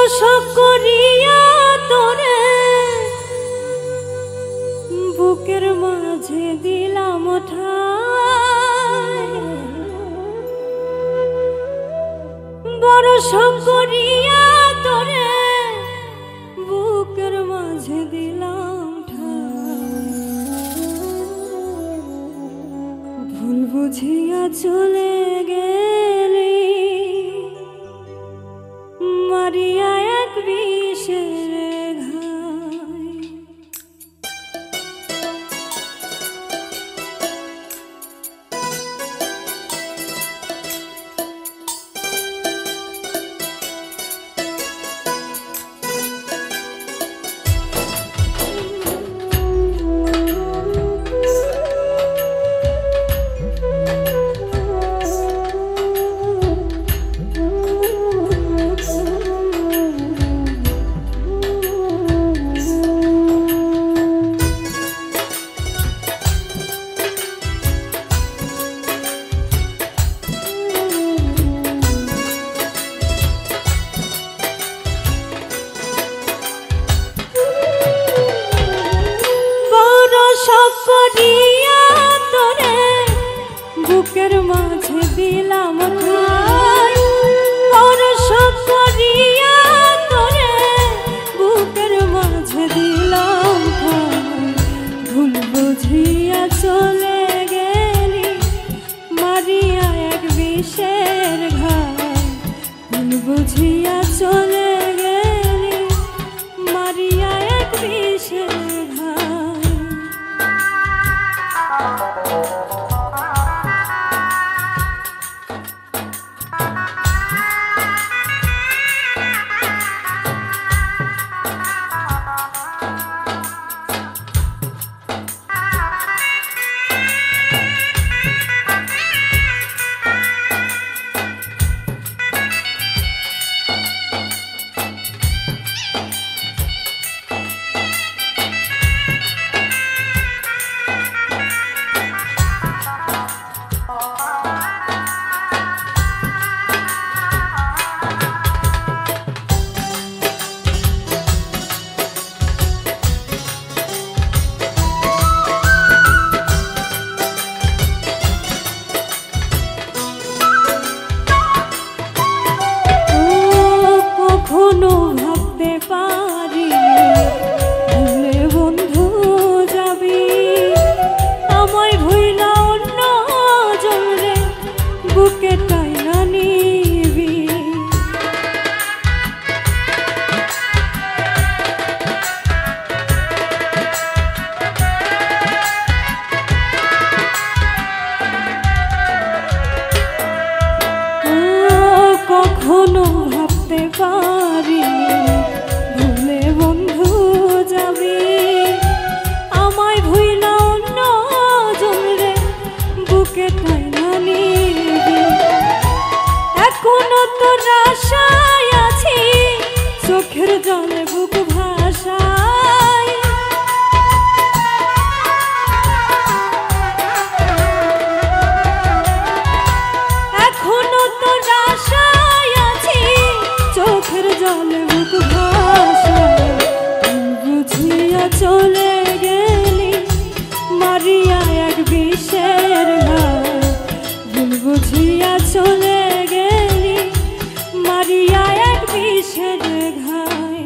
শোক করিয়া তোরে বুকের মাঝে দিলাম ঠাই, বড় শোক করিয়া তোরে বুকের মাঝে দিলাম ঠাই। ভুল বুঝিয়া চলে গেলি মারিয়া এক বিষের ঘাই। করিয়া তোরে বুকের মাঝে দিলাম ঠাই, বড় শোক করিয়া তোরে বুকের মাঝে দিলাম ঠাই। ভুল বুঝিয়া চলে গেলি মারিয়া এক বিষের ঘাই। ভুল বুঝিয়া চলে গেলি মারিয়া এক বিষের ঘাই। কখনো ভাবতে পারিনি ভুলে বন্ধু যাবি, আমায় ভুইলা অন্য জনরে বুকে টাইনা নিবি। এখনো তোর আশায় আছি চোখের জলে বুক ভাসায়। এখনো তোর আশায় আছি চোখের জলে বুক ভাসায়। বুঝিয়া চলে গেলি মারিয়া এক বিষের ঘাই। ভুল বুঝিয়া চলে গেলি মারিয়া এক বিষের ঘাই।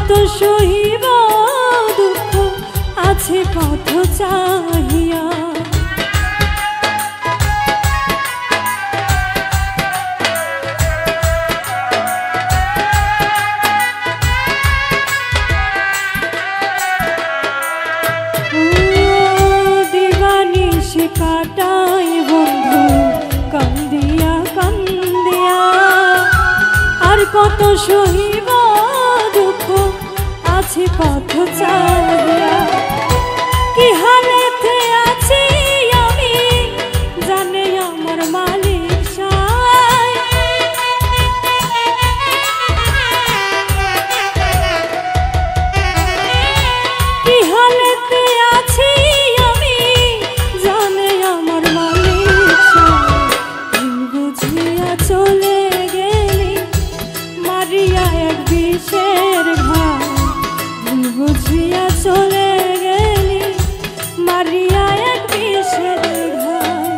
কত সহিব দুঃখ আছে পথ চাহিয়া। দিবানিশি কাটাই বন্ধু কান্দিয়া কান্দিয়া, আর কত সহিব দুঃখ আছে পথ চাহিয়া। কি হালেতে আছি আমি জানে আমার মালিক সায়, কি হালেতে আছি আমি জানে আমার মালিক সায়। বুঝিয়া চলে গেলি মারিয়া এক বিষের ঘায়, বুঝিয়া চলে গেলি মারিয়া এক বিষের ঘায়।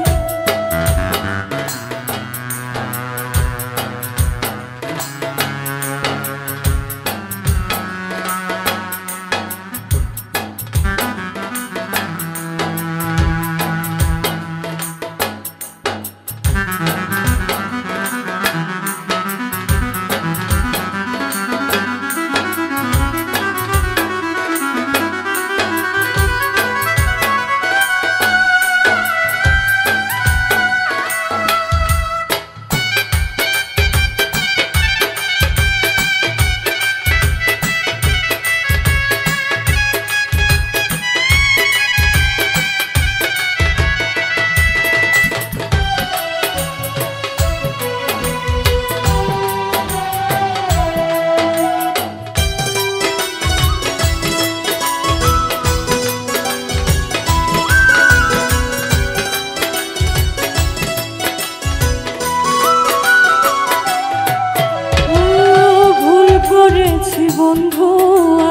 বন্ধু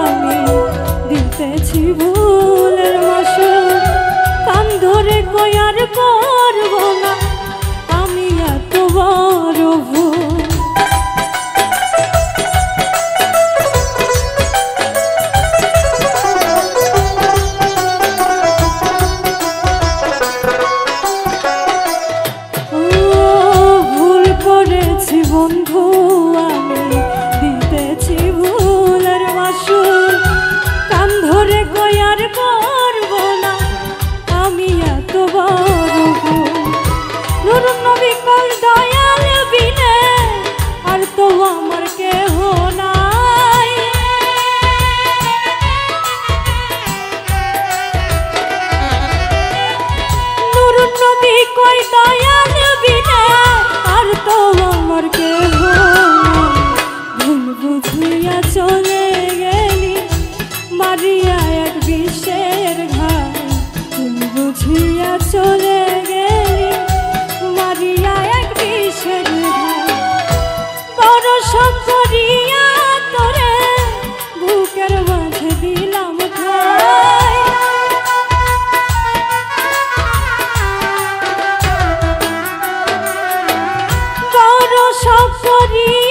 আমি দিতেছি ভুলের মাসুল, কান ধরে কয়ার করব না আমি এত বড় ভুল। ভুল করেছি বন্ধু আমি দিতেছি ভুলের মাসুল, কান ধরে কয়ার করব না আমি এত বড় ভুল। নূর নবী কল দয়াল বিনে আর তো আমার কেহ নাই, নূর নবী কই দয়াল বিনে আর তো আমার কেহ নাই। ভুল বুঝিয়া চলে গেলি মারিয়া এক বিষের ঘায়, ভুল বুঝিয়া চলে গেলি মারিয়া এক বিষের ঘায়। বড় শখ করিয়া তোরে বুকের মাঝে দিলাম ঠাই, বড় শখ করিয়া